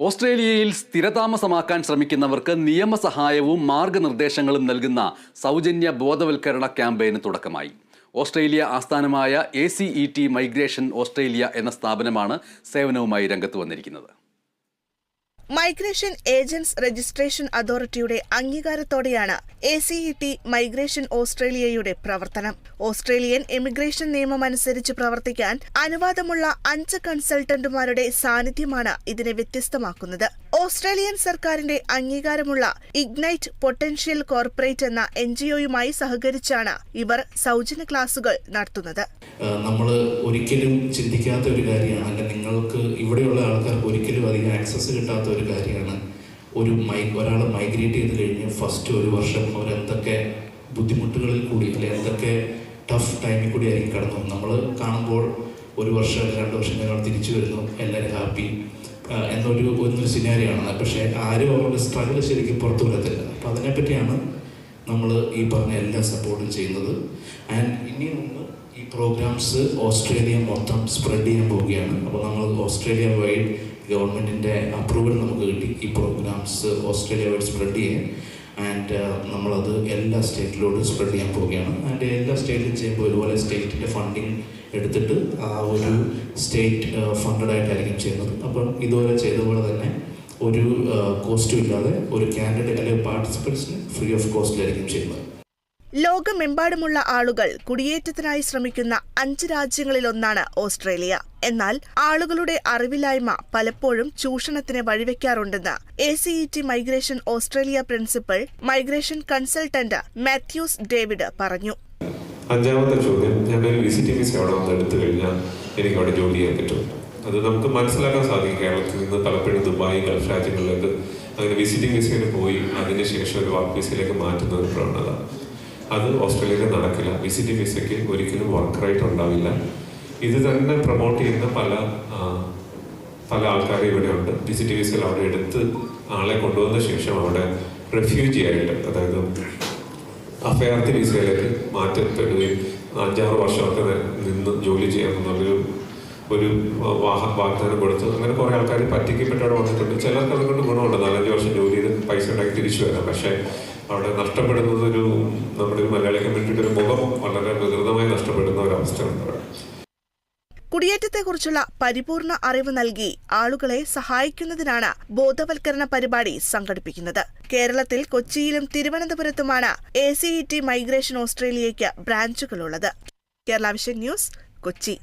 ഓസ്ട്രേലിയയിൽ സ്ഥിരതാമസമാക്കാൻ ശ്രമിക്കുന്നവർക്ക് നിയമസഹായവും മാർഗനിർദ്ദേശങ്ങളും നൽകുന്ന സൗജന്യ ബോധവൽക്കരണ ക്യാമ്പയിന് തുടക്കമായി. ഓസ്ട്രേലിയ ആസ്ഥാനമായ ACET മൈഗ്രേഷൻ ഓസ്ട്രേലിയ എന്ന സ്ഥാപനമാണ് സേവനവുമായി രംഗത്ത് വന്നിരിക്കുന്നത്. മൈഗ്രേഷൻ ഏജന്റ്സ് രജിസ്ട്രേഷൻ അതോറിറ്റിയുടെ അംഗീകാരത്തോടെയാണ് ACET മൈഗ്രേഷൻ ഓസ്ട്രേലിയയുടെ പ്രവർത്തനം. ഓസ്ട്രേലിയൻ ഇമിഗ്രേഷൻ നിയമം അനുസരിച്ച് പ്രവർത്തിക്കാൻ അനുവാദമുള്ള 5 കൺസൾട്ടന്റുമാരുടെ സാന്നിധ്യമാണ് ഇതിനെ വ്യത്യസ്തമാക്കുന്നത്. ഓസ്ട്രേലിയൻ സർക്കാരിന്റെ അംഗീകാരമുള്ള ഇഗ്നൈറ്റ് പൊട്ടൻഷ്യൽ കോർപ്പറേറ്റ് എന്ന NGOയുമായി സഹകരിച്ചാണ് ഇവർ സൗജന്യ ക്ലാസുകൾ നടത്തുന്നത്. നമ്മൾ ഒരിക്കലും ചിന്തിക്കാത്ത ഒരു കാര്യമാണ്, അല്ലെങ്കിൽ നിങ്ങൾക്ക് ഇവിടെയുള്ള ആൾക്കാർക്ക് ഒരിക്കലും അധികം ആക്സസ് കിട്ടാത്ത ഒരു കാര്യമാണ്. ഒരാൾ മൈഗ്രേറ്റ് ചെയ്ത് കഴിഞ്ഞ് ഫസ്റ്റ് ഒരു വർഷം അവരെന്തൊക്കെ ബുദ്ധിമുട്ടുകളിൽ കൂടി അല്ലെങ്കിൽ എന്തൊക്കെ ടഫ് ടൈമിൽ കൂടി ആയിരിക്കും കടന്നു. നമ്മൾ കാണുമ്പോൾ ഒരു വർഷം 2 വർഷം കഴിഞ്ഞാൽ തിരിച്ചു വരുന്നു, എല്ലാവരും ഹാപ്പി എന്നൊരു സിനാരിയാണ്. പക്ഷേ ആരും അവരുടെ സ്ട്രഗിൾ ശരിക്കും പുറത്തു വരത്തില്ല. അപ്പം അതിനെപ്പറ്റിയാണ് നമ്മൾ ഈ പറഞ്ഞ എല്ലാ സപ്പോർട്ടും ചെയ്യുന്നത്. ആൻഡ് ഇനി നമ്മൾ ഈ പ്രോഗ്രാംസ് ഓസ്ട്രേലിയ മൊത്തം സ്പ്രെഡ് ചെയ്യാൻ പോവുകയാണ്. അപ്പോൾ നമ്മൾ ഓസ്ട്രേലിയ വൈഡ് ഗവൺമെൻറ്റിൻ്റെ അപ്രൂവൽ നമുക്ക് കിട്ടി ഈ പ്രോഗ്രാംസ് ഓസ്ട്രേലിയ വൈഡ് സ്പ്രെഡ് ചെയ്യാൻ. ആൻഡ് നമ്മളത് എല്ലാ സ്റ്റേറ്റിലോട്ടും സ്പ്രെഡ് ചെയ്യാൻ പോവുകയാണ്. ആൻഡ് എല്ലാ സ്റ്റേറ്റിലും ചെയ്യുമ്പോൾ ഇതുപോലെ സ്റ്റേറ്റിൻ്റെ ഫണ്ടിങ് എടുത്തിട്ട് ആ ഒരു സ്റ്റേറ്റ് ഫണ്ടഡ് ആയിട്ടായിരിക്കും ചെയ്യുന്നത്. അപ്പം ഇതുപോലെ ചെയ്ത പോലെ തന്നെ ഒരു കോസ്റ്റും ഇല്ലാതെ ഒരു കാൻഡിഡേറ്റ് അല്ലെങ്കിൽ പാർട്ടിസിപ്പൻസിന് ഫ്രീ ഓഫ് കോസ്റ്റിലായിരിക്കും ചെയ്യുന്നത്. ലോകമെമ്പാടുമുള്ള ആളുകൾ കുടിയേറ്റത്തിനായി ശ്രമിക്കുന്ന 5 രാജ്യങ്ങളിലൊന്നാണ് ഓസ്ട്രേലിയ. എന്നാൽ ആളുകളുടെ അറിവില്ലായ്മ പലപ്പോഴും ചൂഷണത്തിന് വഴിവെക്കാറുണ്ടെന്ന് ACET migration Australia principal migration consultant Mathews David പറഞ്ഞു. 5ാമത്തെ ചോദ്യം, ഞാനൊരു വിസിറ്റിംഗ് വിസ അവിടെ വന്ന് എടുത്തു കഴിഞ്ഞാൽ എനിക്ക് അവിടെ ജോലി ചെയ്യാൻ പറ്റും. അത് നമുക്ക് മനസ്സിലാക്കാൻ സാധിക്കും. കേരളത്തിൽ നിന്ന് പലപ്പോഴും ദുബായ്, ഗൾഫ് രാജ്യങ്ങളിലേക്ക് അങ്ങനെ വിസിറ്റിംഗ് വിസയിൽ പോയി അതിനുശേഷം ഒരു വർക്ക് വിസയിലേക്ക് മാറ്റുന്ന ഒരു പ്രവണത അത് ഓസ്ട്രേലിയയിൽ നടക്കില്ല. വിസിറ്റിംഗ് വിസയ്ക്ക് ഒരിക്കലും വർക്ക് റൈറ്റ് ഉണ്ടാവില്ല. ഇത് തന്നെ പ്രൊമോട്ട് ചെയ്യുന്ന പല ആൾക്കാരും ഇവിടെ ഉണ്ട്. വിസിറ്റിംഗ് വിസയിൽ അവിടെ എടുത്ത് ആളെ കൊണ്ടുവന്ന ശേഷം അവിടെ റെഫ്യൂജി ആയിട്ട്, അതായത് അഭയാർത്ഥി വിസയിലേക്ക് മാറ്റപ്പെടുകയും 5-6 വർഷമൊക്കെ നിന്ന് ജോലി ചെയ്യാമെന്നുള്ളൊരു വാഗ്ദാനം കൊടുത്ത് അങ്ങനെ കുറേ ആൾക്കാർ പറ്റിക്കപ്പെട്ടവിടെ വന്നിട്ടുണ്ട്. ചിലർക്ക് അതുകൊണ്ട് ഗുണമുണ്ട്, 4-5 വർഷം ജോലി ചെയ്ത് പൈസ ഉണ്ടാക്കി തിരിച്ചു വരാം. പക്ഷേ അവിടെ നഷ്ടപ്പെടുന്നത് നമ്മുടെ ഒരു മലയാളി കമ്മ്യൂണിറ്റിയുടെ ഒരു മുഖം വളരെ വികൃതമായി നഷ്ടപ്പെടുന്ന ഒരവസ്ഥയുണ്ട് അവിടെ. കുടിയേറ്റത്തെക്കുറിച്ചുള്ള പരിപൂർണ അറിവ് നൽകി ആളുകളെ സഹായിക്കുന്നതിനാണ് ബോധവൽക്കരണ പരിപാടി സംഘടിപ്പിക്കുന്നത്. കേരളത്തിൽ കൊച്ചിയിലും തിരുവനന്തപുരത്തുമാണ് ACET മൈഗ്രേഷൻ ഓസ്ട്രേലിയയ്ക്ക് ബ്രാഞ്ചുകളുള്ളത്. Kerala vision news, Kochi.